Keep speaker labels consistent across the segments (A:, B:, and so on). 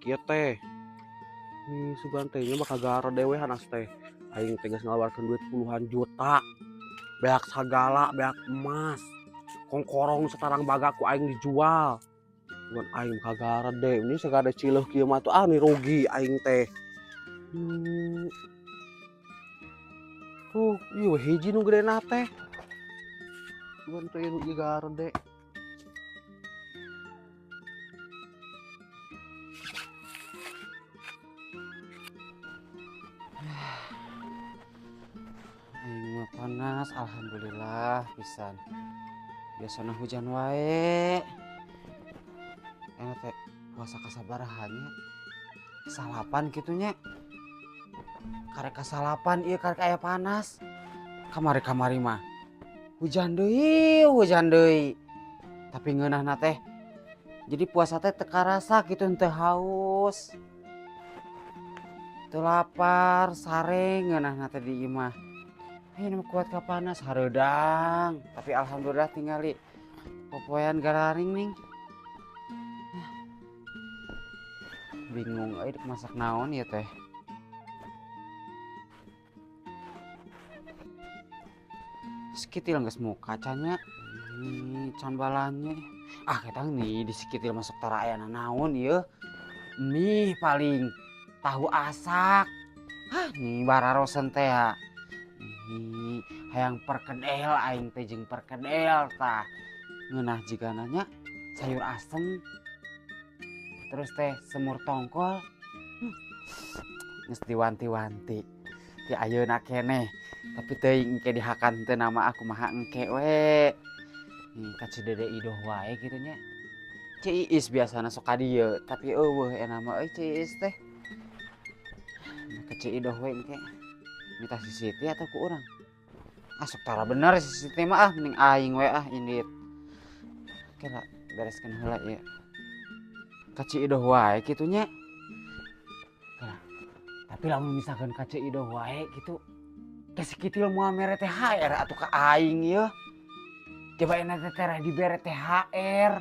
A: kieu teh. Sugan teh nya bakal gara dewehan as teh. Aing teh geus ngaluarkeun duit puluhan juta. Beak sagala, beak emas. Kongkorong sekarang bagaku aing dijual. Sugan aing bakal gara deh. Ini sagada cileuh kieu mah tuh nih rugi aing teh. Tuh, ieu hiji nu gedena teh. Sugan teh ieu gara deh.
B: Aing mah panas, alhamdulillah pisan. Biasana hujan wae. Enak teh puasa kasabaraha nya? Kasalapan kitu nya. Karek kasalapan ieu karek aya panas. Kamari-kamari mah hujan deui. Tapi ngeunahna teh jadi puasa teh teu karasa kitu teu haus. Teu lapar, sareng ngeunahna teh di imah. Ini kuat ka panas hareudang, tapi alhamdulillah tingali popoean gararing ning. Bingung euy masak naon ya teh. Sekitil geus mau kacanya. Can balannya. Ketang nih di sekitil masuk tara aya naon ieu. Mie paling tahu asak. Nih bararosen teh ya. Hayang perkedel aing teh jeung perkedel tah. Ngeunah jiga nanya sayur asem. Terus teh semur tongkol. Geus diwanti-wanti. Ti ayeuna keneh. Tapi teuing engke dihakan teu nama aku mah engke we. Ka Cidede idoh wae kitu nya. Ci Iis biasana sok ka dieu, tapi eueuh ena mah euy Ci Iis teh. Ka Ci Idoh we engke. Minta si Siti atau ku urang? Sok tara bener si Siti mah mending aing we indit. Oke lah, bereskeun heula ieu. Ka Ci Idoh wae kitu nya. Tapi lamun misalkan ka Ci Idoh wae kitu teh sakitil moal mere THR atuh ka aing ieu. Coba enak teh teh dibere THR.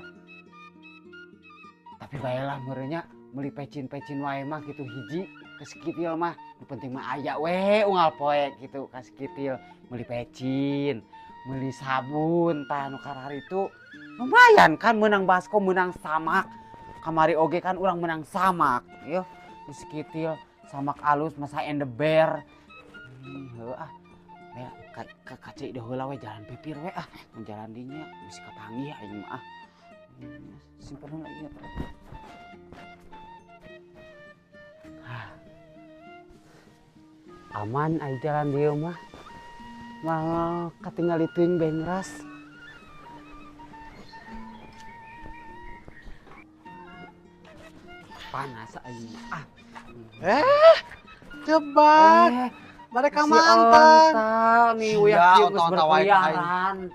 B: Tapi baelah meureunya meuli pecin-pecin wae mah kitu hiji ke sakitil mah. Nu penting mah aya we unggal poe kitu ka sakitil. Meuli pecin, meuli sabun tah nu kararitu. Lumayan kan menang baskom, menang samak. Kamari oge kan urang menang samak. Yeuh di sakitil samak alus masa endeber. Heuh ya ka Ci Idoh heula we jalan pipir we mun jalan dinya geus kapanggih aing mah simpen heula ieu teh. Aman ai jalan dieu mah. Mah katinggal teuing bengras. Panas aing mah.
A: Cebat. Mereka mantan.
B: Nih uyak kieu geus berkeliaran.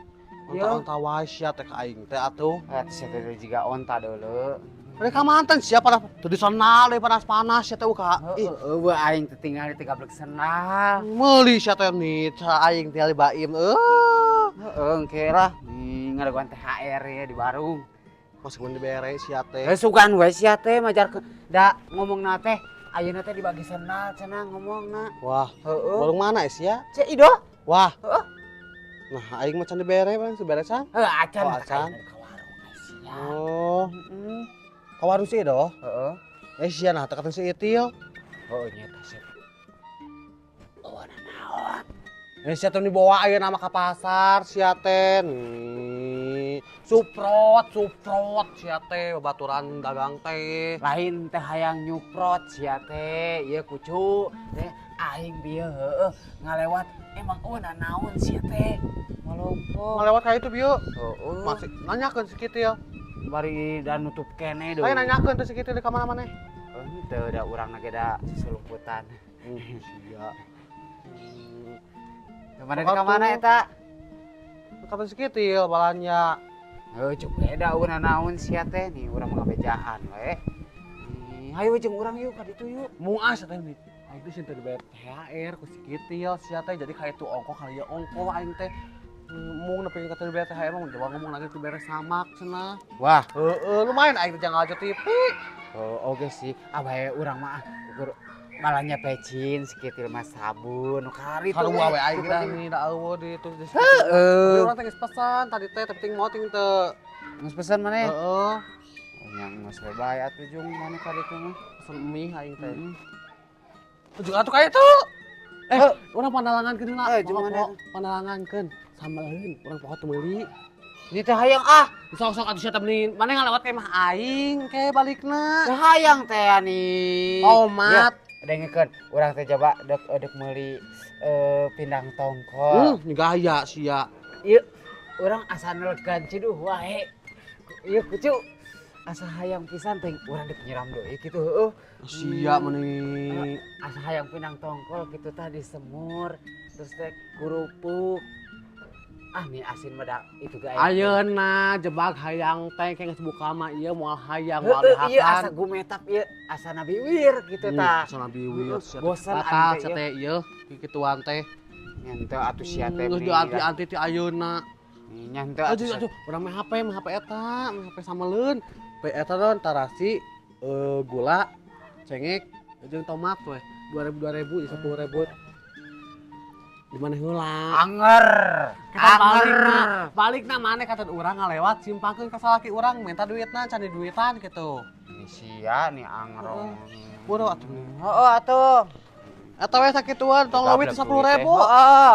A: Onta wae sia teh ka aing teh atuh.
B: Sia teh jiga onta deuleu.
A: Mereka mantan siapa dah teu disenal deui panas-panas sia teh uka.
B: Eueuh aing teh tingali teh gablek senal.
A: Meuli sia teh nih aing tinggal baim.
B: Heeh engke lah nih ngadaguan THR ya di warung.
A: Mas mun dibere sia teh.
B: Sugan we sia teh majar da ngomongna teh ayeuna teh dibagi senal cenah ngomongna.
A: Wah, warung mana sia?
B: Ci Idoh.
A: Wah. Nah, aing mah can dibere bang, seberesan.
B: Acan.
A: Acan.
B: Ka warung sia.
A: Oh. Ka warung si Idoh?
B: Heeh.
A: Sia nah teu katong si Itil.
B: Nya teh sia. Bawana naon?
A: Sia teh dibawa ayeuna mah ka pasar sia teh. Suprot sia teh babaturan dagang teh.
B: Lain teh hayang nyuprot sia teh, ieu kucu teh aing bieu heueuh ngalewat emang naon sia teh. Malompo.
A: Ngalewat ka itu bieu.
B: Heeh.
A: Masih nanyakeun si Kitil.
B: Bari dan nutup kene deui.
A: Aya nanyakeun teh si Kitil ka mana-mana.
B: Teu da urang ge da susulumputan.
A: Sia.
B: Kemana ka mana eta?
A: Ka si Kitil balanya.
B: Cuk beda naon sia teh nih urang mah ngabejaan we. Hayu jeung urang yuk ka ditu yuk.
A: Muas teh nih. Aing teh sinten dibere THR ku si Kitil sia teh jadi ka itu ongko kali ya ongko aing teh. Mung nepi ka dibere THR mah coba ngomong lagi dibere samak cenah.
B: Wah,
A: Lumayan aing teh jangan aja tipi.
B: Oh, oke sih. Bae urang mah ukur malahnya pecin sekitil mas sabun kari tuh.
A: Sarua we aing dah nih da eueuh di itu.
B: Heeh.
A: Urang teh geus pesan tadi teh tapi ting mau ting teu.
B: Geus pesen maneh?
A: Heeh.
B: Yang mas bae atuh jeung maneh kari teh mah.
A: Pesen mie aing teh.
B: Heeh.
A: Jeung atuh kayak tuh. Urang pandalangankeun heula.
B: Jeung maneh?
A: Pandalangankeun. Sambaleun urang poho teu meuli.
B: Ini teh hayang ah.
A: Sok-sok atuh sia teh meni maneh ngalewat ke mah aing ke balikna.
B: Teh hayang teh ani.
A: Tomat.
B: Dengekeun, urang teh coba dek meuli pindang tongkol.
A: Gaya sia.
B: Ieu urang asa nelegan ciduh wae. Ieu kucu asa hayang pisan teh urang dek nyiram deui kitu heueuh.
A: Sia meuni.
B: Asa hayang pindang tongkol kitu tah disemur terus teh kurupuk. Nih asin medak itu ge aya.
A: Ayeuna jebak hayang teh geus buka mah ieu moal hayang moal
B: Heueuh ieu asa
A: dihakan.
B: gumetap ieu asa nabi wir kitu tah.
A: Asa nabi wir sia.
B: Bosan
A: batal
B: ante
A: sia teh ieu kikituan teh.
B: Nyente atuh sia teh.
A: Geus dianti-anti ti ayeuna.
B: Nyente
A: Aduh, urang mah HP eta, mah HP sameleun. Pe eta don tarasi gula, cengek, jeung tomat we. 2000 jadi 10.000. Di mana heula?
B: Anger.
A: Balikna maneh kata urang ngalewat simpangkeun ka salaki urang minta duitna can duitan gitu.
B: Ini sia nih anger.
A: Boro atuh.
B: Heeh atuh.
A: Eta we sakituan tong leuwih 10.000.
B: Heeh.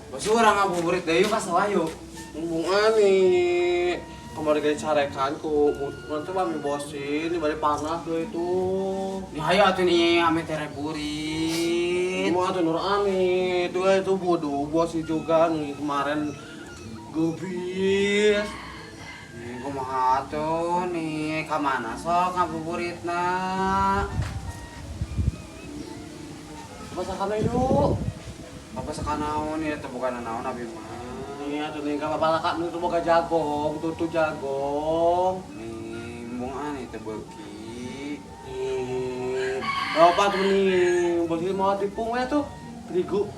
B: Bos urang ngabuburit deui pas wayu.
A: Mumpung ani kemarin gaya carekan ku nanti mami bosin di balik panas tuh itu.
B: Ni hayu atuh nih ame tere burit.
A: Mau tuh Nur Ani itu bodoh bosi juga nih kemarin gubis.
B: Nih kumaha atuh nih ka mana sok ngabuburitna?
A: Masakan yuk.
B: Apa sakanaon ieu teh bukan naon abi mah.
A: Iya tuh nih kapal balak nu boga jagong, tutu jagong.
B: Nih mbung ani teh beuki.
A: Nih, apa tuh nih? Bosi mau dipung ya tuh terigu.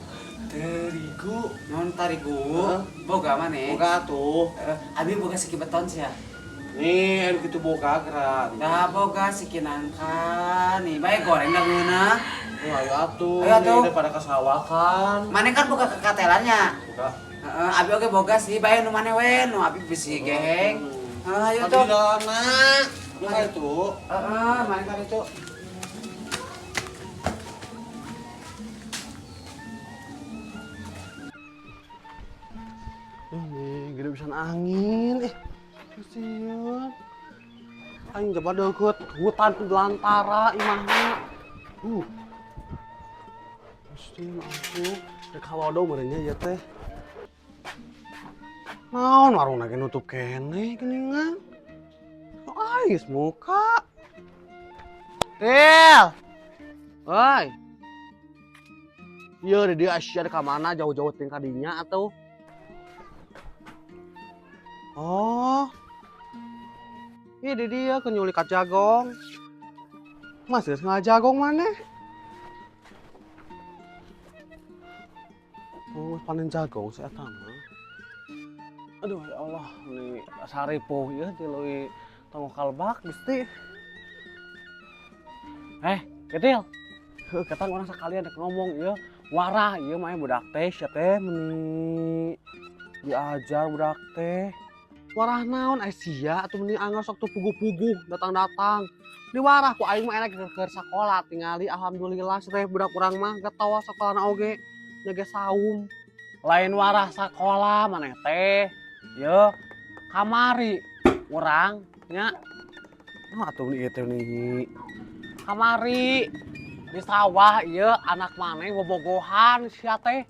B: Non tarigu. Boga maneh.
A: Boga tuh.
B: Abi boga siki beton sia.
A: Nih, anu kitu boga gerak.
B: Dah boga siki nangka. Nih bae goreng da geuna.
A: Ayo atuh.
B: Ayo atuh.
A: Nih, daripada kesawakan.
B: Maneh kan boga kekatelannya.
A: Boga.
B: Abi oge boga sih, bae nu maneh we, nu abi bisi geheng. Ayo tuh.
A: Adilana. Nu ka itu.
B: Maneh kan itu.
A: Ini gede pisan angin. Kasihan. Aing coba deket hutan belantara imahna. Pasti langsung ke kawodo merenya ya teh. Naon warung lagi nutup kene geningan. Ais muka. Del. Oi. Iya di dia Asia ke mana jauh-jauh tingkat dinya atau? Oh. Iya di dia ke nyulik jagong. Masih sengaja jagong mana? Oh, panen jagong saya tahu. Aduh ya Allah, ini saripo ya diloi tong kalbak gusti. Ketil. Heuh, ketang orang sekalian rek ngomong ieu warah ieu mah budak teh sia teh meni diajar budak teh. Warah naon sia atuh meni anggar sok teu puguh-puguh datang-datang. Di warah ku aing mah enak keur sakola tingali alhamdulillah teh budak urang mah gatowa sakolana oge nyage saum. Lain warah sakola maneh teh. Ye kamari urang nya. Nah atuh ieu teh nih. Kamari di sawah ieu anak maneh bobogohan sia teh.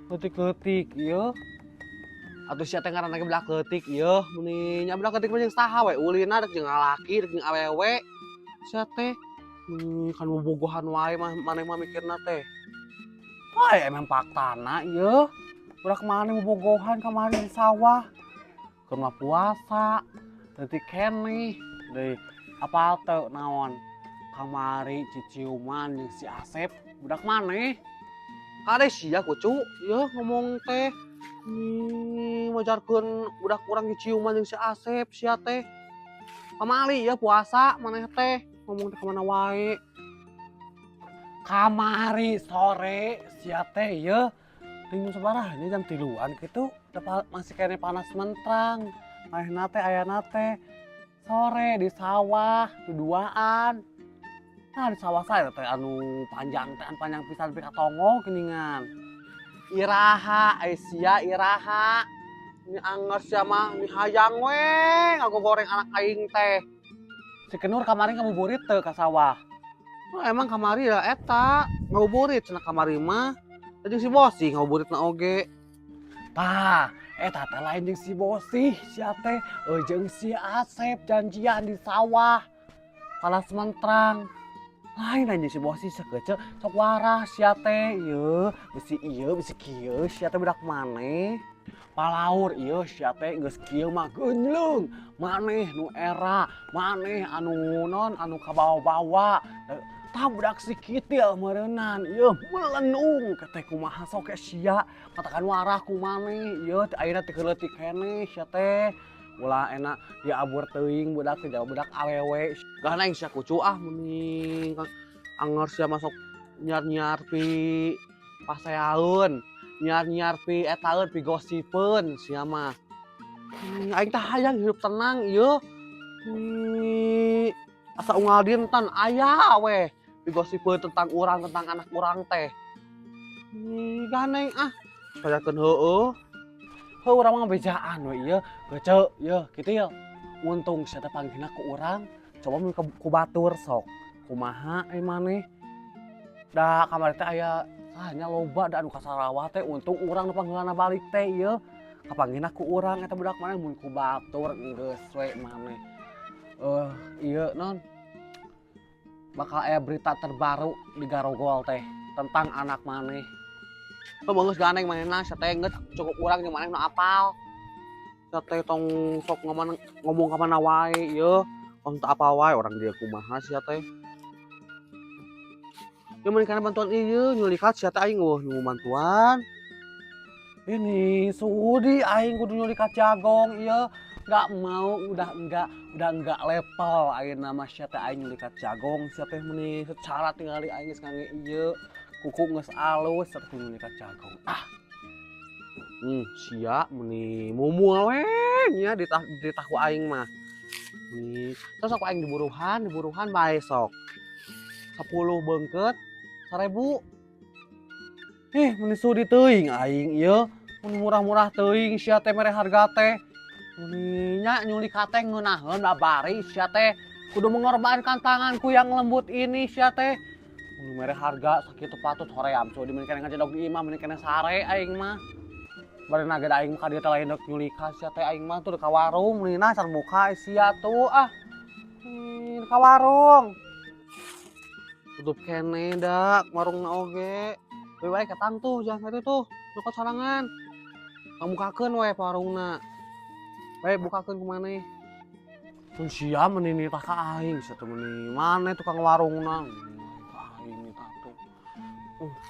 A: Ketik-ketik ieu. Atuh sia teh ngaranna ge bedak leutik ieu meni nya bedak leutik mah jeung saha we ulina rek jeung lalaki rek jeung awewe sia teh kan bobogohan wae mah maneh mah mikirna teh wae emang faktana ieu budak maneh bobogohan kamari di sawah keur mah puasa leutik keneh deui apal teu naon kamari ciciuman jeung si Asep budak maneh kade sia kucu ieu ngomong teh Wajarkeun budak urang ciuman jeung si Asep sia teh. Pamali ya puasa maneh teh ngomong teh kemana wae.
B: Kamari sore sia teh ye ting sabaraha nya jam 3-an kitu masih kene panas mentrang. Manehna teh ayana teh sore di sawah duaan. Nah di sawah saya teh anu panjang teh panjang pisan pi katongo geuningan. Iraha Aisyah iraha. Ini angger sia mah ini hayang we ngagogoreng anak aing teh. Si Kenur kemarin ngabuburit teu ka sawah.
A: Oh, emang kamari ya eta ngabuburit cenah kamari mah. Jeung si Bosi ngabuburitna oge.
B: Tah, eta teh lain jeung si Bosih sia teh jeung si Asep janjian di sawah. Palas mentrang. Lain anjing si Bosih sakeuceuk sok waras sia teh ieu bisi kieu sia teh budak maneh. Palaur ieu sia teh geus kieu mah geunleung. Maneh nu era, maneh anu non anu kabawa-bawa. Tah budak si kitil meureunnan ieu melenung kateh kumaha sok sia katakan warah ku maneh ieu teh ayeuna teh leutik keneh sia teh. Ulah enak diabur teuing budak teh budak awewe. Gana aing sia kucu mending anger sia masuk nyar-nyar pi paseaeun, nyar-nyar pi etaeun pi gosipeun sia mah. Aing teh hayang hidup tenang ieu. Asa unggal dinten aya we digosipeun tentang urang tentang anak urang teh. Ganeng sayakeun heueuh. Heuh urang mah bejaan we ieu, geuceu ieu kitu ya. Untung sia teh panggihna ku urang, coba mun ku batur sok. Kumaha maneh? Da kamari teh aya nya loba da anu ka Sarawak teh untung urang nu panggilanna balik teh ieu. Kapanggihna ku urang eta budak maneh mun ku batur geus we maneh. Ieu non bakal aya berita terbaru di Garogol teh tentang anak maneh.
A: Beungeus ganeng manehna sia teh geus cukup urang jeung maneh nu apal. Sia teh tong sok ngomong ka mana wae ieu. Tong teu apal wae urang dia kumaha sia teh. Ieu mun kana bantuan ieu nyulikat sia teh aing nu bantuan.
B: Ini Sudi aing kudu nyulikat jagong ieu. Enggak mau udah enggak level ayeuna mah sia teh aing nyulikat jagong sia teh meuni secara tingali aing geus ngange ieu. Kuku geus alus sia teh nyulikat jagong.
A: Sia meuni mumual we nya di tahu aing mah. Terus aku aing diburuhan bae sok. 10 beungkeut 1000.
B: Meuni Sudi teuing aing ieu. Mun murah-murah teuing sia teh mere harga teh. Meuni nya nyulikat teh ngeunaheun babari sia teh. Kudu mengorbankan tanganku yang lembut ini sia teh. Mun mere harga sakitu patut hoream Sudi mun keneh ngajadog di imah mun keneh sare aing mah. Bari naged aing ka dieu teh lain deuk nyulikat sia teh aing mah tuh ka warung meunina can muka sia tuh ka warung.
A: Tutup kene dak warungna oge. Leuwih wae ketang tuh jangan itu tuh nyokot sorangan. Ngamukakeun we warungna. Bae bukakeun ku maneh.
B: Mun sia meuni nitah ka aing sia teh meuni maneh tukang warungna. Ka aing nitah teh.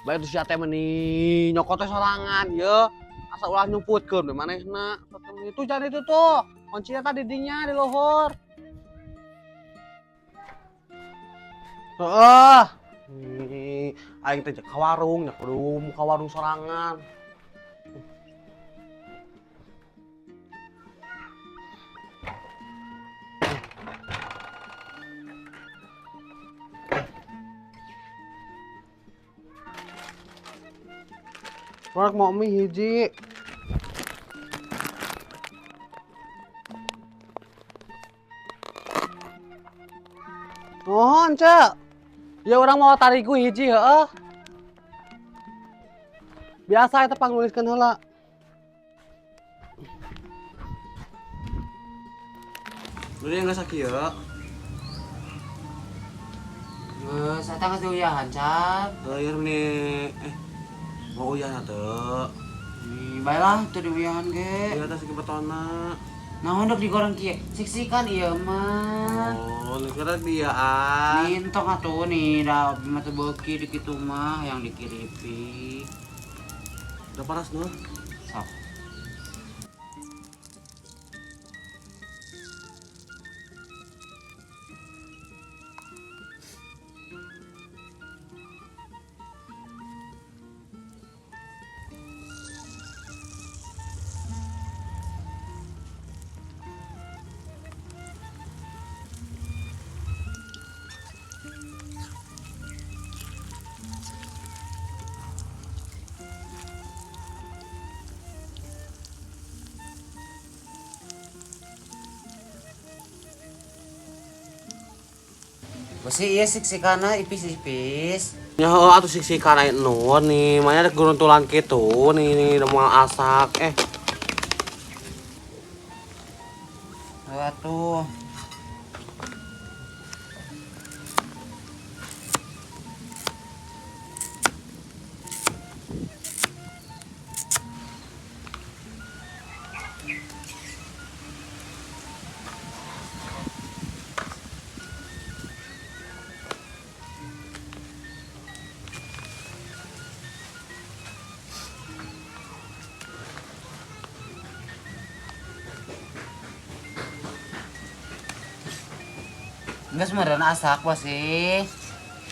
A: Bae tuh sia teh meuni nyokot teh sorangan ieu. Asa ulah nyumputkeun we manehna. Itu jangan itu tuh. Kuncinya tadi dinya di luhur. Aing teh ka warung nya kudu muka warung sorangan. Rok mau mie hiji. Mohon, Cek. Ya orang mau tariku hiji heueuh. Biasa eta pangnuliskeun heula. Udah enggak sakieu.
B: Geus eta geus diuyahan can.
A: Teueur meni mau uyahna teu.
B: Baiklah teu diuyahan ge.
A: Ieu teh sakibetona.
B: Naon dok digoreng kieu? Siksikan ieu mah.
A: Oh, kira dia
B: Mintok atuh nih, da mata beuki di kitu mah yang dikiripi.
A: Udah panas noh.
B: Sok. Besi iya siksikana ipis-ipis.
A: Ya atuh siksikan aya nur nih, manya ada geruntulan gitu nih moal asak.
B: Tuh. Enggak sebenarnya asak apa sih?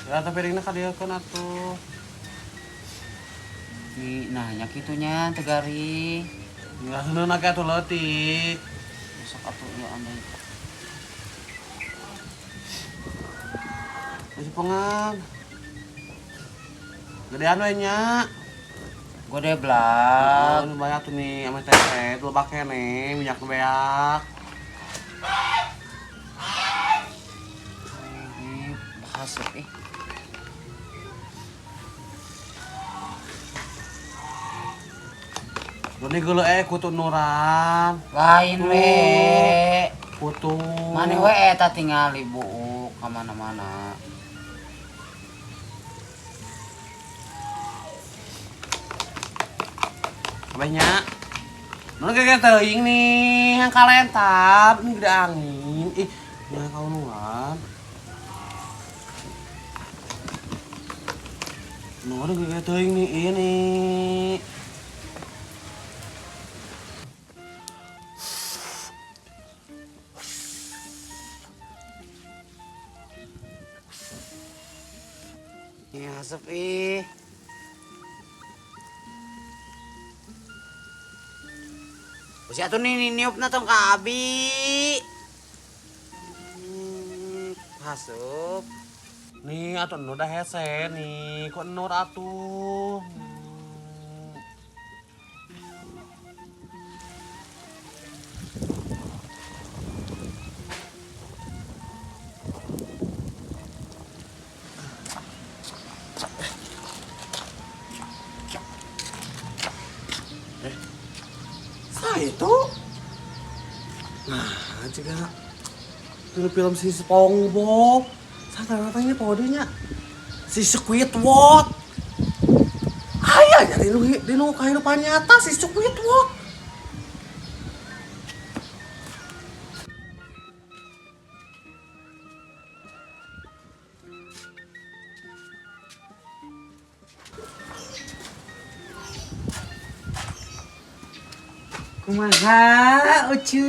A: Ya tapi piringna kadiekeun atuh.
B: Nah, nya kitunya tegari.
A: Ya heuneuna ge atuh leutik.
B: Masuk atuh ya andai.
A: Masih pengang. Gedean we nya.
B: Gede blak.
A: Ini banyak tuh nih ame teh tuh lebak keneh minyak beak.
B: Ini hasep
A: Doni geuleuh kutu nuran.
B: Lain we.
A: Kutu.
B: Mane we eta tinggal ibu ka mana-mana.
A: Banyak. Nu kayak teuing nih, yang kalentar, ini gede angin. Ih, ya kau nuan. Nu kayak teuing nih ini.
B: Ini hasep ih. Si atuh niupna tong ka abi. Hasep.
A: Nih, atuh nu udah hese nih, kok nur atuh. Itu nah juga film si SpongeBob sana katanya podenya si Squidward ayah jadi di nu kehidupan nyata si Squidward
B: Kumaha ucu?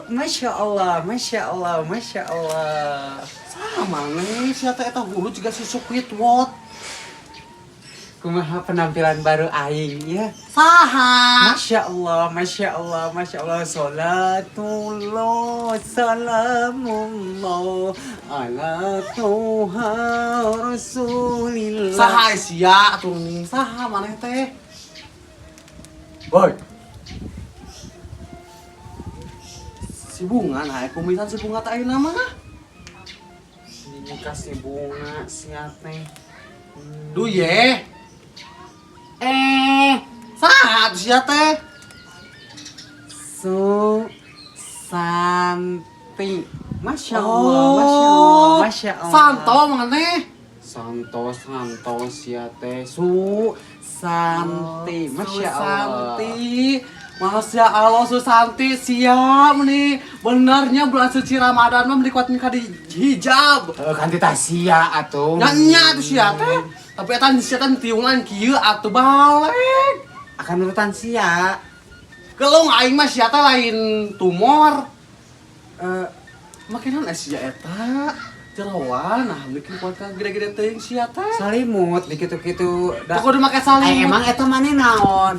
B: Masya Allah, Masya Allah, Masya Allah.
A: sama nih siapa eta hulu juga si Squidward
B: Kumaha penampilan baru aing ya.
A: saha
B: Masya Allah, Masya Allah, Masya Allah. Salatullah, salamullah ala Tuha Rasulillah.
A: saha sia atuh nih saha maneh teh boy si bunga nah kumisan si bunga teh ayeuna mah
B: Ini kasih bunga siate.
A: duh ye saha atuh sia teh
B: Santi. Masya Allah, Masya Allah, Masya Allah.
A: santo maneh
B: Santos ya teh Santi. Masya Allah.
A: Susanti Masya Allah Susanti siap nih benernya bulan suci Ramadan mah melikuatnya di hijab
B: Kanti tasia atuh.
A: nyanyi tuh sia teh tapi eta sia teh tiungan kieu atuh balik
B: Akan urutan sia.
A: kalau aing mah sia teh lain tumor makinan sia eta jerawan nah bikin kuat gede-gede teuing sia teh
B: Salimut dikitu-kitu.
A: pokoknya make salim
B: Emang eta maneh naon?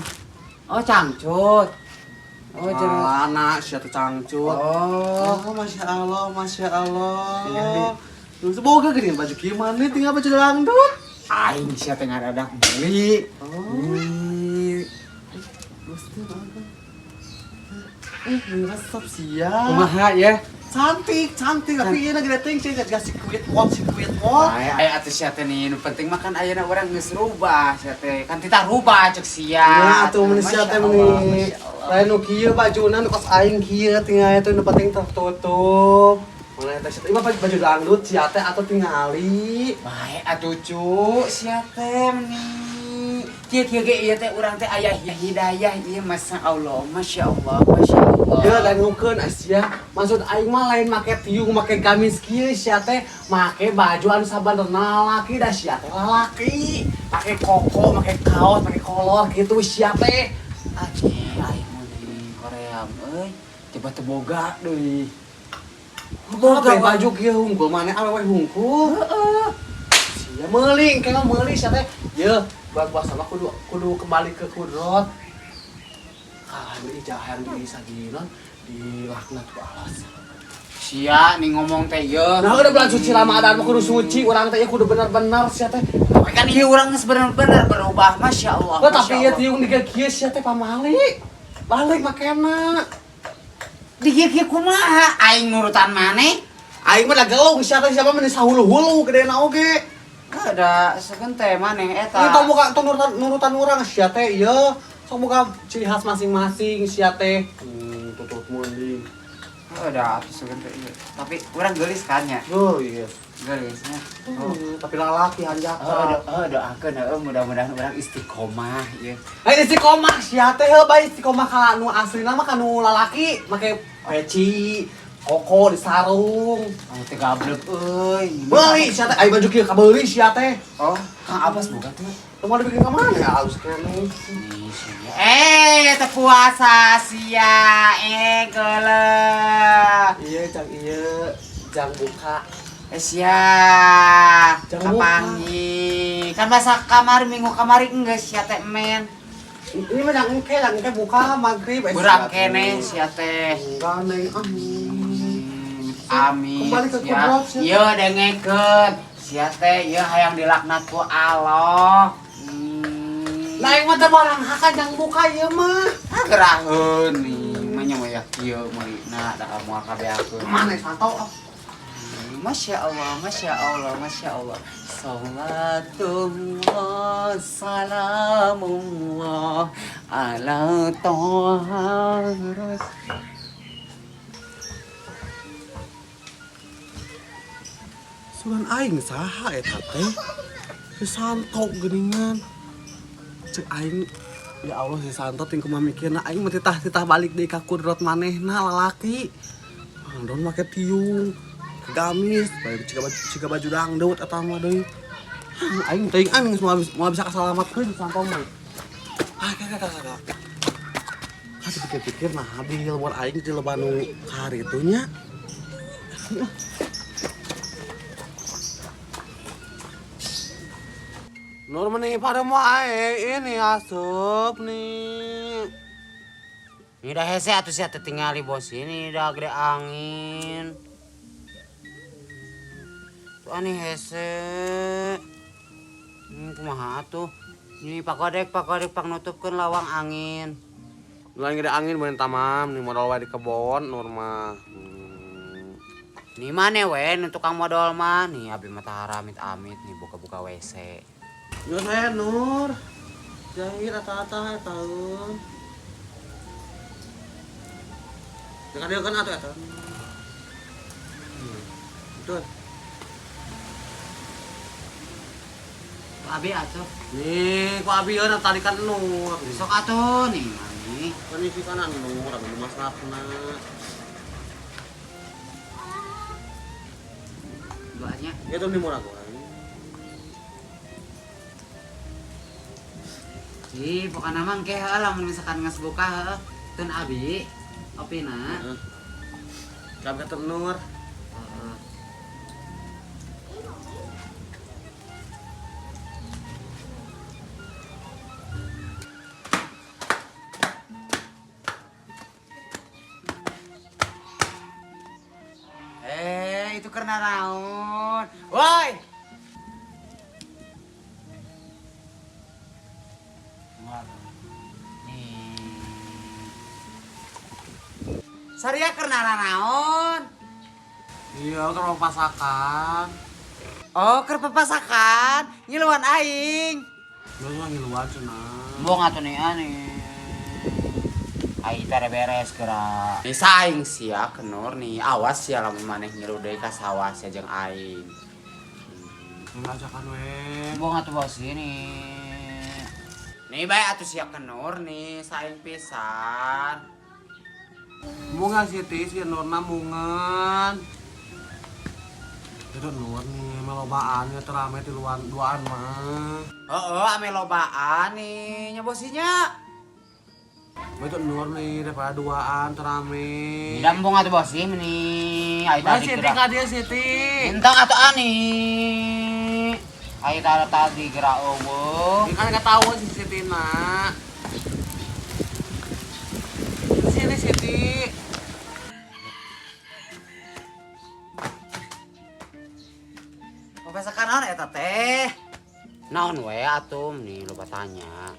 B: Oh, cangcut. Oh, jeung
A: anak sia teh cangcut
B: Oh,
A: Masya Allah, Masya Allah.
B: Iya,
A: Terus boga gini baju kieu maneh tinggal baju dangdut.
B: aing sia teh ngadadak beli.
A: Gusti mangga. Resep sia.
B: Kumaha ya?
A: Cantik tapi ieu na geuting sih gak si kuit wall.
B: Ay atuh sia teh nih, nu penting mah kan ayeuna urang geus rubah sia teh. Kan tita rubah cek sia.
A: Ya atuh mun sia teh
B: Masya
A: meuni.
B: Allah.
A: Lain nu kieu bajuna nu kos aing kieu tinggal itu nu penting tertutup. Mulai teh sia baju dangdut sia teh atuh tingali.
B: Bae atuh cu, sia teh meuni. Kieu ge ieu teh urang teh aya hidayah ieu masya Allah.
A: Ya lain ngukeun Asia. Maksud aing mah lain make tiung, make gamis kieu sia teh make baju anu sabenerna lalaki da sia teh lalaki. Make koko, make kaos, make kolor gitu sia teh.
B: Aji aing mah di Korea euy. Coba teu boga deui.
A: Boga baju kieu hungkul maneh awewe hungkul.
B: Heeh.
A: Sia meuling kenal meuli sia teh. Ye, buat puasa mah kudu kembali ke kudrot. Di jahan di saginon di laknat ku Allah.
B: Sia nih ngomong teh ieu.
A: Nah udah bulan suci Ramadan mah kudu suci urang teh kudu bener-bener sia teh.
B: Tapi kan ieu urang geus bener-bener berubah, masya Allah.
A: Oh, tapi ieu tiung di kieu sia teh pamalik. Balik makena.
B: Di kieu kumaha aing nurutan maneh?
A: Aing mah da gelung sia teh siapa meni sahulu-hulu gedena oge.
B: Ada segan teh maneh
A: Ini
B: eta.
A: tong buka tong nurutan urang sia teh ieu. Sok boga ciri khas masing-masing sia teh. Tutup munding.
B: Ada atuh segan teh ieu. Tapi urang geulis kan nya.
A: Oh iya.
B: Geulisnya.
A: Tapi lalaki hanjaka.
B: Doakeun heueuh mudah-mudahan urang istiqomah ieu.
A: Istiqomah sia teh heuh bae istiqomah ka nu aslina mah ka nu lalaki make peci, koko di sarung.
B: Oh teh gablek euy.
A: Beuli sia teh aya baju kieu kabeuli sia teh.
B: Oh, Kang Abbas boga teh.
A: Teu dibikin ka mana ya halus kene.
B: Teu puasa sia geuleuh.
A: Iya cang ieu jang buka.
B: Sia
A: Jangan
B: kapangi. Kan masa kamari minggu kamari geus sia teh men.
A: Ini mah jang engke buka magrib.
B: Urang kene sia teh.
A: Enggak neng
B: Amin.
A: Kembali ke
B: sia.
A: kudrat, sia.
B: Ieu dengekeun. Sia teh ieu hayang dilaknat ku Allah.
A: Lain mah teh barang haka jang buka ieu mah.
B: Geraheun nih, mah nya moyak kieu meulina da moal kabeakeun.
A: Mana santau.
B: Masya Allah. Salatullah, salamullah, ala toha rasul.
A: Sugan aing saha eta teh? Si Santo geuningan. Cek aing ya Allah si Santo ting kumaha mikirna aing mah titah balik deui ka kudrot manehna lalaki. Andon make tiung, gamis, bae ciga baju dangdut eta mah deui. Aing teuing aing moal bisa kasalamatkeun Santo mah. Kak. Pikir-pikir nah habil buat aing di lebanu hari itu nya. Nur nih pada mau ini asup nih.
B: Ini dah hese atuh sia teh tingali bos ini dah gede angin. Tuh ani hese. Kumaha atuh? Ini pakodek pak nutupkeun lawang angin.
A: Lain gede angin main tamam nih modal wae di kebon Nur mah.
B: Nih mana we untuk tukang modal mah nih abdi mah tahara amit-amit nih buka-buka WC.
A: Yo saya Nur. Jahit ata-ata tahun. Jangan dia kan atuh eta. Betul.
B: Abi atuh.
A: Nih, ku abi euna tarikan Nur.
B: Sok atuh nih mani.
A: Kan isi kanan Nur, anu masrafna.
B: Duanya.
A: Itu nih murah gua.
B: Ih, pokoknya mah engke heuh lamun misalkan geus buka heuh. Tun abi, opina.
A: Kami kata Nur.
B: Heeh. Itu karena naon? Woi. Saria karena naon?
A: Iya kalau pasakan.
B: Oh, keur papasakan, ngiluan aing.
A: Lu lagi luar cenah.
B: Bong atuh nih ani. Aing teh beres geura. Nih saing sia kenur nih. Awas sia lamun maneh ngilu deui ka sawah sia jeung aing.
A: Ngajakan we.
B: Bong atuh bos ini. Nih bae atuh sia kenur nih, saing pisan.
A: Mungan Siti si Nurna mungan. Itu Nur nih melobaan ya terame di luar duaan mah.
B: Heeh, ame lobaan nih nya bosinya.
A: Itu Nur nih daripada duaan terame.
B: Tidak bong atuh bos ini nih. Aing
A: Nah
B: tadi
A: Siti
B: geura.
A: ka dia Siti.
B: Entang atuh ani. Aing tadi geura eueuh.
A: Ini kan ketahuan si Siti nak. Sini Siti.
B: Papasakan naon eta teh? Naon we atuh nih lupa tanya.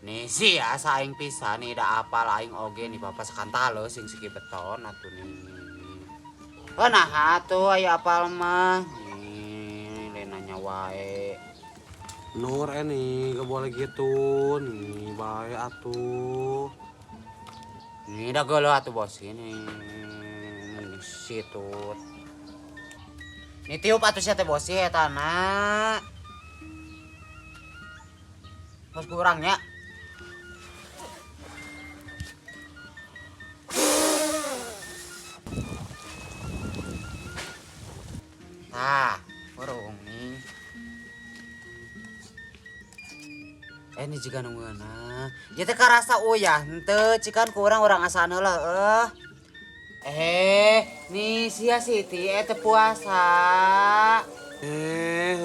B: Nih sia saing pisan nih da apal aing oge nih papasakan talo sing siki beton atuh nih. Oh nah atuh aya apal mah. Nih lenanya wae.
A: Nur ini gak boleh gitu nih baik atuh.
B: Nih da geuleuh atuh bos ini. Situt. Nih tiup atuh sia teh bos eta na. Bos kurangnya. Nah, burung nih. Ini juga nungguana. Ya teh karasa uyah henteu cikan kurang urang asana heula nih sia Siti teh puasa.
A: Heeh.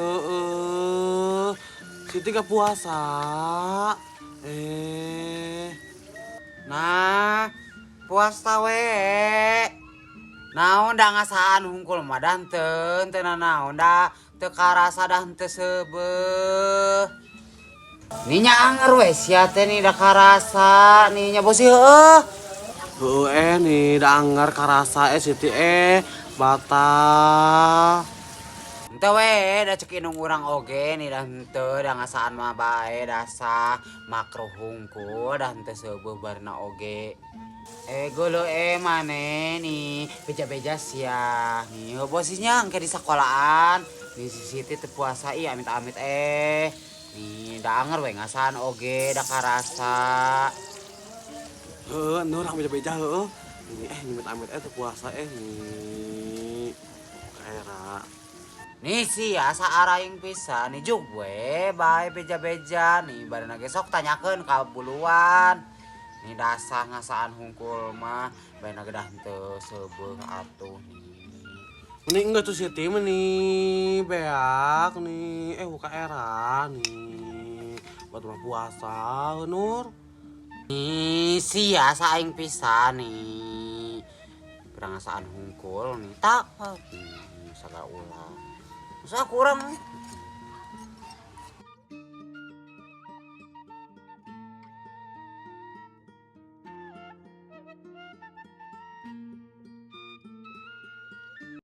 A: Siti gak puasa.
B: Nah, puasa we. Naon da ngasaan hungkul mah dah henteu naon da teu karasa dah henteu seubeuh. Nih nya anger we sia teh nih da karasa nih nya bosi heueuh.
A: Nih da anggar karasa Siti batal.
B: Henteu we da cek inung urang oge nih dah henteu da ngasaan mah bae dasah makruh hungkul dah henteu seubeuh barna oge. Golo mane nih beja-beja sia nih bosnya engke di sekolahan nih si Siti teu puasa ieu amit-amit nih da anger we ngasaan oge da karasa.
A: Nur orang beja-beja ini nyimit-amit tuh puasa nih. Kaera.
B: Nih sia saaraing pisan nih juk we bae beja-beja nih barana ge sok tanyakeun ka buluan. Nih dasar ngasaan hungkul mah bae gedah henteu seubeuh atuh nih.
A: Mending enggak tuh Siti nih beak nih buka era nih buat puasa Nur.
B: Nih sia saing pisan nih. Kurang ngasaan hungkul nih tak sagala ulah. Masa kurang